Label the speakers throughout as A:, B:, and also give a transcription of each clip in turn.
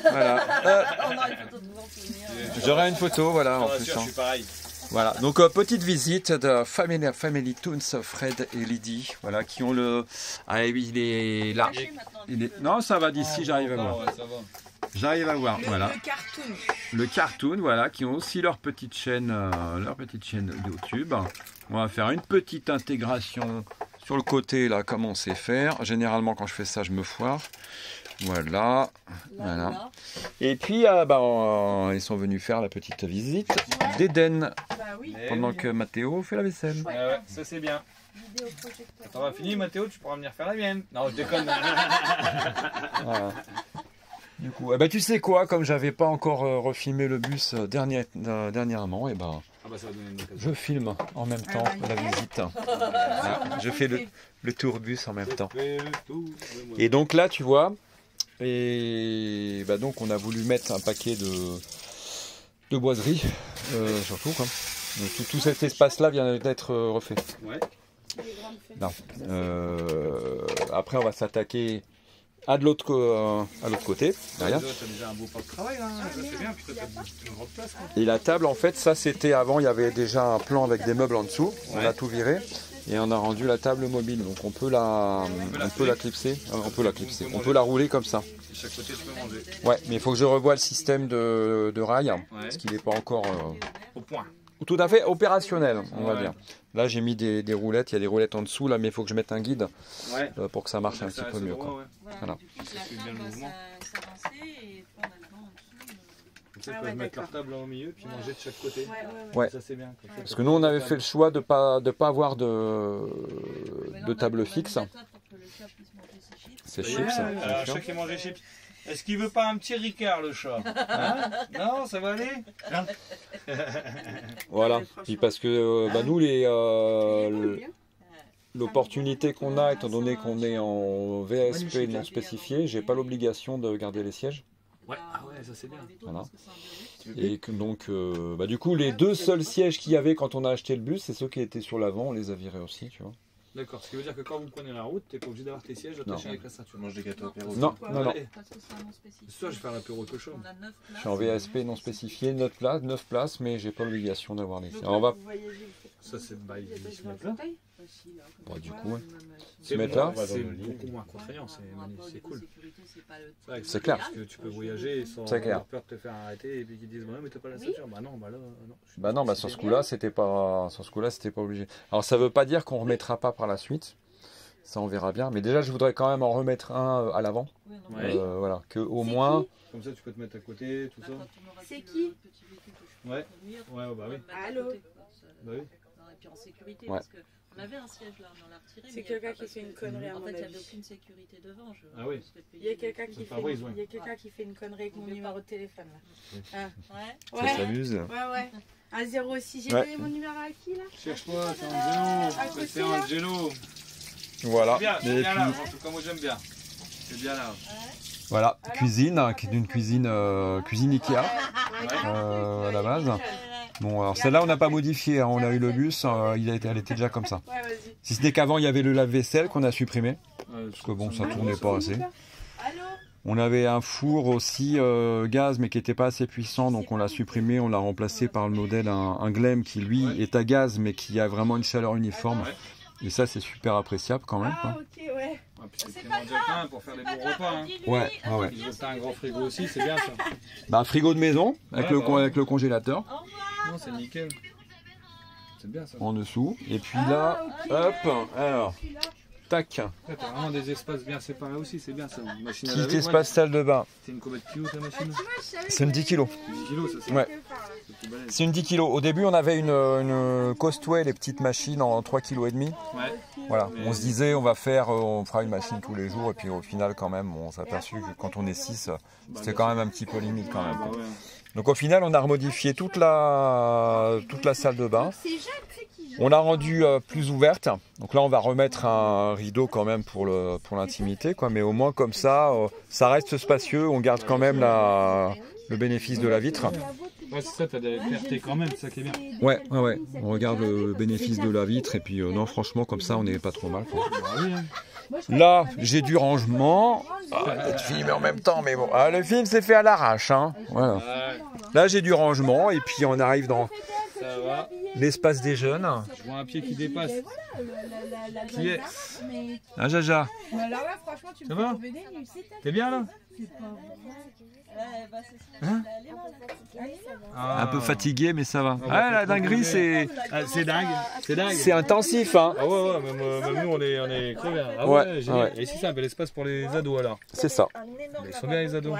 A: Voilà.
B: On aura une photo de vous en souvenir.
A: J'aurai une photo, voilà. En
C: Je
A: plus,
C: suis pareil.
A: Voilà, donc petite visite de Family Toons, Fred et Lydie, voilà, qui ont le... Ah oui, il est là. Non, ça va d'ici, j'arrive à voir. J'arrive à voir, voilà.
D: Le cartoon.
A: Le cartoon, voilà, qui ont aussi leur petite chaîne YouTube. On va faire une petite intégration sur le côté, là, comme on sait faire. Généralement, quand je fais ça, je me foire. Voilà, voilà. Et puis, ils sont venus faire la petite visite d'Eden pendant que Mathéo fait la vaisselle.
C: Ouais, ça c'est bien. Quand on aura fini, Mathéo, tu pourras venir faire la mienne. Non, je déconne.
A: Voilà. Du coup, tu sais quoi, comme j'avais pas encore refilmé le bus dernièrement,
C: Ça va donner une occasion.
A: je filme en même temps la visite. Voilà, je fais le tour bus en même temps. Et donc là, tu vois, donc on a voulu mettre un paquet de boiseries, surtout quoi. Donc, tout cet espace-là vient d'être refait.
C: Ouais.
A: Non. Après, on va s'attaquer de l'autre côté, derrière.
C: Tu as déjà un beau poste de travail là, c'est bien, puis tu as une grande place. Quoi.
A: Et la table, en fait, ça c'était avant, il y avait déjà un plan avec des meubles en dessous. On a tout viré et on a rendu la table mobile. Donc on peut la clipser. On peut la rouler comme ça.
C: Et chaque côté, tu peux manger.
A: Ouais, mais il faut que je revoie le système de rail, parce qu'il n'est pas encore
C: au point.
A: Tout à fait opérationnel, on va dire. Là, j'ai mis des roulettes, il y a des roulettes en dessous, là, mais il faut que je mette un guide pour que ça marche un petit peu mieux. Quoi. Voilà.
B: Bien le mouvement.
C: Ils peuvent mettre leur table au milieu puis manger de chaque côté.
A: Ouais.
C: Ça c'est bien.
A: Parce que nous on avait fait le choix de pas avoir de table fixe. C'est chips.
C: Alors chat qui mange chips. Est-ce qu'il veut pas un petit Ricard le chat hein? Non, ça va aller.
A: Voilà. Puis parce que nous l'opportunité qu'on a, étant donné qu'on est en VSP non spécifié, j'ai pas l'obligation de garder les sièges.
C: Ouais, ça c'est bien.
A: Voilà. Et que, donc, du coup, les deux seuls sièges qu'il y avait quand on a acheté le bus, c'est ceux qui étaient sur l'avant, on les a virés aussi, tu vois.
C: D'accord, ce qui veut dire que quand vous prenez la route, t'es pas obligé d'avoir tes sièges attachés avec la ceinture. Tu manges des gâteaux apéro.
A: Non.
C: Ce soir, je vais faire l'apéro au cochon.
A: Je suis en VSP non spécifié, 9 places, mais j'ai pas l'obligation d'avoir les sièges. Alors, on va...
C: Ça, c'est ils se mettent là.
A: Bon, du coup,
C: se mettre là, c'est beaucoup moins contraignant, c'est cool.
A: C'est clair.
C: Parce que tu peux voyager sans avoir peur de te faire arrêter et puis qu'ils disent mais t'as pas la ceinture. Bah non, sur ce coup-là, c'était pas obligé. Alors ça veut pas dire qu'on remettra pas par la suite. Ça on verra bien. Mais déjà, je voudrais quand même en remettre un à l'avant. Voilà, que au moins. Comme ça, tu peux te mettre à côté, tout ça.
D: C'est qui?
C: Ouais, bah oui.
D: Allô.
C: Bah oui.
B: Et puis en sécurité, parce qu'on avait un siège là, on l'a retiré.
D: C'est quelqu'un qui fait une connerie à mon avis.
B: En fait, il n'y avait aucune sécurité devant.
C: Ah oui.
D: Il y a quelqu'un qui fait une connerie avec mon numéro de téléphone là.
A: Ça s'amuse.
D: Ouais. Un 06, j'ai donné mon numéro à qui là?
C: Cherche-moi, c'est Angelo.
A: Voilà.
C: C'est bien là, en tout cas moi j'aime bien. C'est bien là.
A: Voilà, cuisine, qui est une cuisine Ikea à la base. Bon, alors celle-là, on n'a pas modifié, on a eu le bus, elle était déjà comme ça. Si ce n'est qu'avant, il y avait le lave-vaisselle qu'on a supprimé, parce que bon, ça tournait pas assez. On avait un four aussi gaz, mais qui n'était pas assez puissant, donc on l'a supprimé, on l'a remplacé par le modèle un Glem qui, lui, est à gaz, mais qui a vraiment une chaleur uniforme. Et ça, c'est super appréciable quand même.
D: Ah, ok, ouais.
C: C'est pas grave pour faire des bons repas. Hein.
A: Ouais.
C: T'as un grand frigo aussi, c'est bien ça.
A: Bah, frigo de maison, avec le congélateur.
C: Non, c'est nickel. C'est bien ça.
A: En dessous. Et puis là, hop, alors, tac.
C: T'as vraiment des espaces bien séparés aussi, c'est bien ça. Machine à
A: Petit espace salle de bain.
C: C'est une combien de kilos ta machine?
A: C'est une 10 kg.
C: 10 kilos, ça c'est.
A: Ouais. C'est une 10 kg. Au début, on avait une Costway, les petites machines en 3,5 kg.
C: Ouais.
A: Voilà. On se disait, on fera une machine tous les jours. Et puis au final, quand même, on s'est aperçu que quand on est 6, c'était quand même un petit peu limite quand même. Donc au final, on a remodifié toute la salle de bain. On l'a rendue plus ouverte. Donc là, on va remettre un rideau quand même pour l'intimité, quoi. Mais au moins comme ça, ça reste spacieux. On garde quand même le bénéfice de la vitre.
C: Ouais, c'est ça, t'as de la clarté quand même, c'est ça qui est bien.
A: Ouais. On regarde le bénéfice de la vitre et puis non, franchement, comme ça, on n'est pas trop mal, quoi. Là, j'ai du rangement. Peut-être filmer en même temps, mais bon. Ah, le film s'est fait à l'arrache. Hein. Voilà. Là, j'ai du rangement et puis on arrive dans l'espace des jeunes.
C: Je vois un pied qui dépasse. Qui est
A: Ah, Jaja.
D: Alors là, franchement, tu
C: ça va? T'es bien là? Hein?
A: Un peu fatigué, mais ça va. Ah, la dinguerie, c'est...
C: C'est dingue. C'est dingue.
A: C'est intensif, hein.
C: Ah ouais, même nous, on est crevés. Ah
A: ouais,
C: génial. Et ici, c'est un bel espace pour les ados, alors.
A: C'est ça.
C: Ils sont bien, les ados.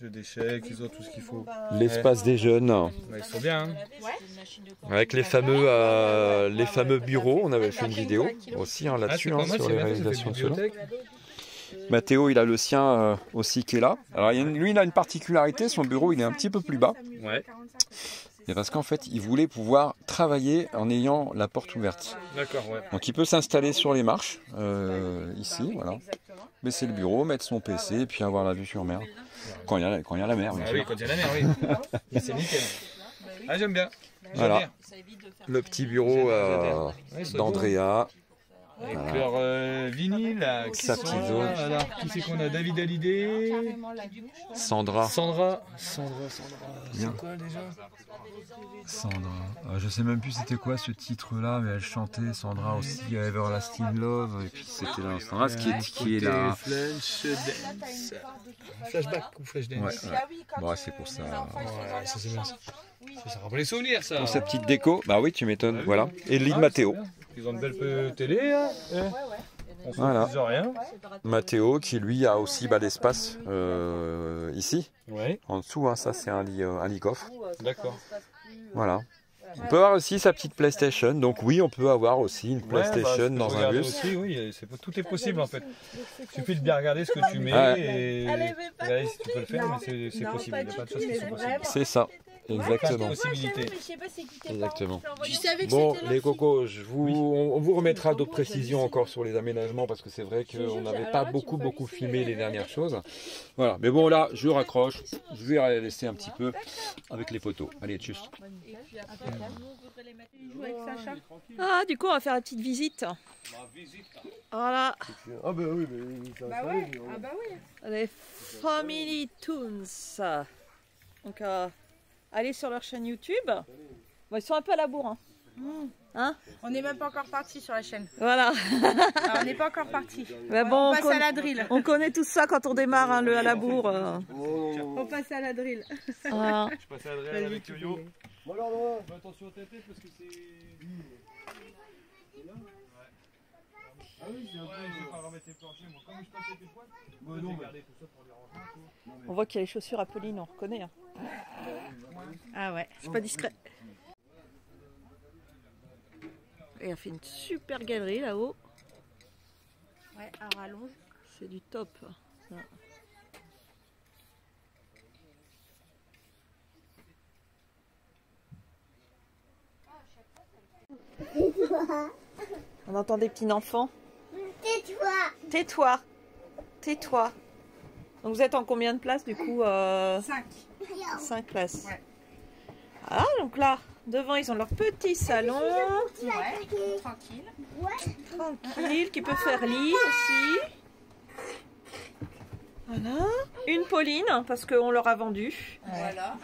C: Jeux d'échecs, ils ont tout ce qu'il faut.
A: L'espace des jeunes.
C: Ouais, ils sont bien. Hein.
A: Avec les fameux bureaux. On avait fait une vidéo aussi hein, là-dessus, hein, sur les réalisations de cela. Mathéo, il a le sien aussi qui est là. Alors lui, il a une particularité, son bureau, il est un petit peu plus bas.
C: Ouais.
A: Et parce qu'en fait, il voulait pouvoir travailler en ayant la porte ouverte.
C: D'accord, ouais.
A: Donc il peut s'installer sur les marches, ici, voilà. Baisser le bureau, mettre son PC et puis avoir la vue sur mer. Quand il y a la mer, bien sûr.
C: Oui, quand il y a la mer, oui. Mais c'est nickel. Ah, j'aime bien.
A: Voilà. Le petit bureau d'Andrea.
C: Avec leur vinyle,
A: sa petite zone.
C: Alors, qui c'est qu'on a? David Hallyday,
A: Sandra.
C: C'est quoi déjà?
A: Sandra. Je sais même plus c'était quoi ce titre-là, mais elle chantait Sandra aussi, Everlasting Love, et puis c'était là Sandra, ce qui est là.
C: Flashback ou Flashdance?
A: Ouais. Bon, c'est pour ça.
C: Ouais, ça c'est bien ça. Ça rappelle les souvenirs, ça.
A: Pour sa petite déco, bah oui, tu m'étonnes, voilà. Et le lit de Mathéo.
C: Ils ont une belle télé, hein. On se
A: voilà.
C: dit rien.
A: Mathéo qui lui a aussi l'espace ici,
C: ouais.
A: En dessous, hein, ça c'est un lit coffre.
C: D'accord.
A: Voilà. On peut avoir aussi sa petite PlayStation, donc oui, on peut avoir aussi une PlayStation dans un bus.
C: Aussi, oui, tout est possible en fait. Il suffit de bien regarder ce que tu mets et regarder si tu peux le faire, mais c'est possible. Il n'y a pas de choses qui sont possibles.
A: C'est ça. Exactement. Exactement. Bon, les cocos, on vous remettra d'autres précisions encore sur les aménagements parce que c'est vrai qu'on n'avait pas beaucoup filmé les dernières choses. Voilà, mais bon là, je raccroche. Je vais laisser un petit peu avec les photos. Allez, tchuss.
B: Ah, du coup, on va faire la petite visite. Voilà.
C: Ah bah oui, mais
D: bah ouais. Ah bah oui.
B: Les Family Toons. Donc, allez sur leur chaîne YouTube. Bon, ils sont un peu à la bourre. Hein,
D: on n'est même pas encore parti sur la chaîne.
B: Voilà.
D: Alors, on n'est pas encore parti.
B: Mais bon,
D: on passe à la drill.
B: On connaît tout ça quand on démarre hein, le à la bourre.
D: On passe à la drill.
B: Voilà.
C: Je passe à la drill avec Yo-Yo. Alors, fais attention à ta tête parce que c'est... Ah oui, c'est un peu... je vais pas remettre les planchers. Moi, comme je passe avec les poils, j'ai gardé tout ça pour les rangements.
B: On voit qu'il y a les chaussures Apolline, on reconnaît. Hein.
D: Ah ouais.
B: C'est pas discret. Et on fait une super galerie là-haut.
D: Ouais, à rallonge.
B: C'est du top. Ouais. On entend des petits enfants.
E: Tais-toi.
B: Tais-toi. Tais-toi. Donc vous êtes en combien de places du coup
D: 5.
B: 5 places.
D: Ouais.
B: Ah donc là, devant ils ont leur petit salon.
D: Ouais. Tranquille.
B: Tranquille, qui peut faire lit aussi. Voilà. Une Pauline, parce qu'on leur a vendu.
D: Voilà.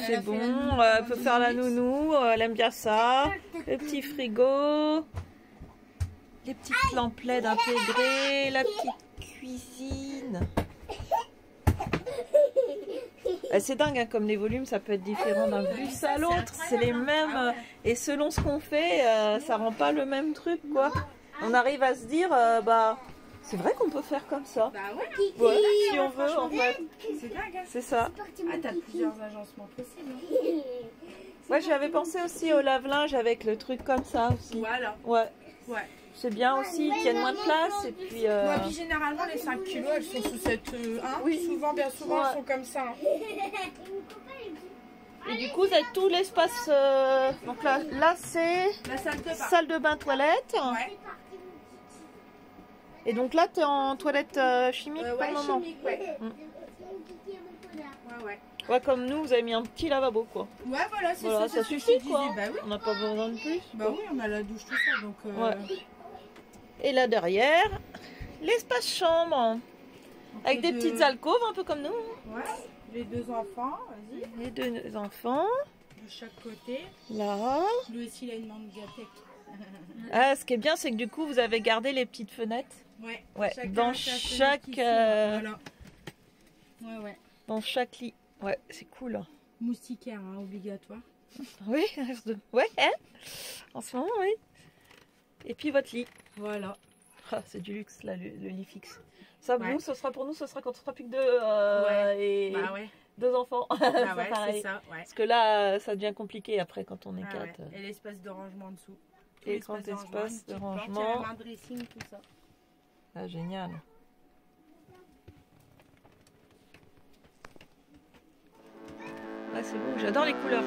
B: C'est bon, elle peut faire la nounou, elle aime bien ça. Le petit frigo. Les petites lampes LED intégrées, la petite cuisine. C'est dingue, hein, comme les volumes, ça peut être différent d'un bus à l'autre. C'est les mêmes. Et selon ce qu'on fait, ça rend pas le même truc, quoi. On arrive à se dire, bah, c'est vrai qu'on peut faire comme ça.
D: Bah ouais.
B: Ouais, si on veut, en fait.
D: C'est dingue, hein.
B: C'est ça.
D: Ah, t'as plusieurs agencements possibles.
B: Ouais, j'avais pensé aussi au lave-linge avec le truc comme ça aussi.
D: Voilà.
B: Ouais.
D: Ouais.
B: C'est bien aussi, ils tiennent moins de place et puis...
D: Ouais, puis généralement les 5 kilos elles sont sous cette... oui. Souvent, bien souvent, elles sont comme ça.
B: Et du coup, vous avez tout l'espace... Donc là c'est...
D: La
B: salle de bain toilette.
D: Ouais.
B: Et donc là, tu es en toilette chimique pour le moment.
D: Chimique, ouais. Ouais.
B: Ouais, comme nous, vous avez mis un petit lavabo, quoi.
D: Ouais, voilà, c'est
B: voilà, ça suffit, quoi.
D: Bah, oui.
B: On n'a pas besoin de plus.
D: Bah oui, on a la douche, tout ça, donc...
B: Ouais. Et là derrière, l'espace chambre. Avec des petites alcôves, un peu comme nous.
D: Ouais, les deux enfants, vas-y.
B: Les deux enfants.
D: De chaque côté.
B: Là.
D: Lui aussi, il a une médiathèque.
B: Ah, ce qui est bien, c'est que du coup, vous avez gardé les petites fenêtres.
D: Ouais.
B: Dans chaque...
D: Voilà. Ouais.
B: Dans chaque lit. Ouais, c'est cool.
D: Moustiquaire, hein, obligatoire.
B: Oui, ouais, hein, en ce moment, oui. Et puis votre lit.
D: Voilà.
B: Ah, c'est du luxe, là, le lit fixe. Ça, nous, ce sera pour nous, ce sera quand on sera plus que deux et deux enfants.
D: Ah ouais, c'est ça, ouais.
B: Parce que là, ça devient compliqué après quand on est quatre.
D: Ouais. Et l'espace de rangement en dessous.
B: Et les grands espaces de rangement.
D: Un dressing, tout ça.
B: Ah, génial. Ah, c'est beau, j'adore les couleurs.